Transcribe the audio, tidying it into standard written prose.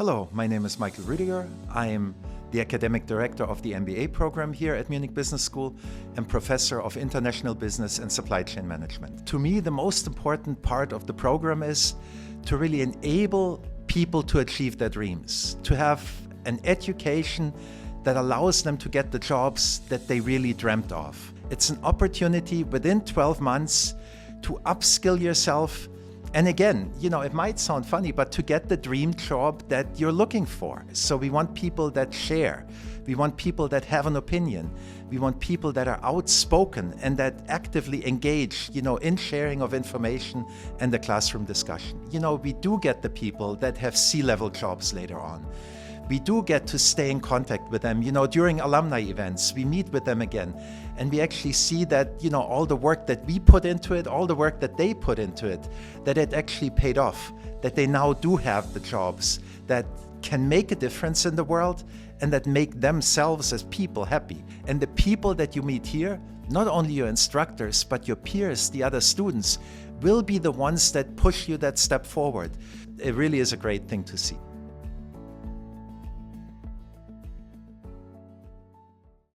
Hello, my name is Michael Rüdiger. I am the Academic Director of the MBA program here at Munich Business School and Professor of International Business and Supply Chain Management. To me, the most important part of the program is to really enable people to achieve their dreams, to have an education that allows them to get the jobs that they really dreamt of. It's an opportunity within 12 months to upskill yourself. And again, it might sound funny, but to get the dream job that you're looking for. So we want people that share. We want people that have an opinion. We want people that are outspoken and that actively engage, in sharing of information and the classroom discussion. We do get the people that have C-level jobs later on. We do get to stay in contact with them. During alumni events, we meet with them again. And we actually see that, all the work that we put into it, all the work that they put into it, that it actually paid off, that they now do have the jobs that can make a difference in the world and that make themselves as people happy. And the people that you meet here, not only your instructors, but your peers, the other students, will be the ones that push you that step forward. It really is a great thing to see.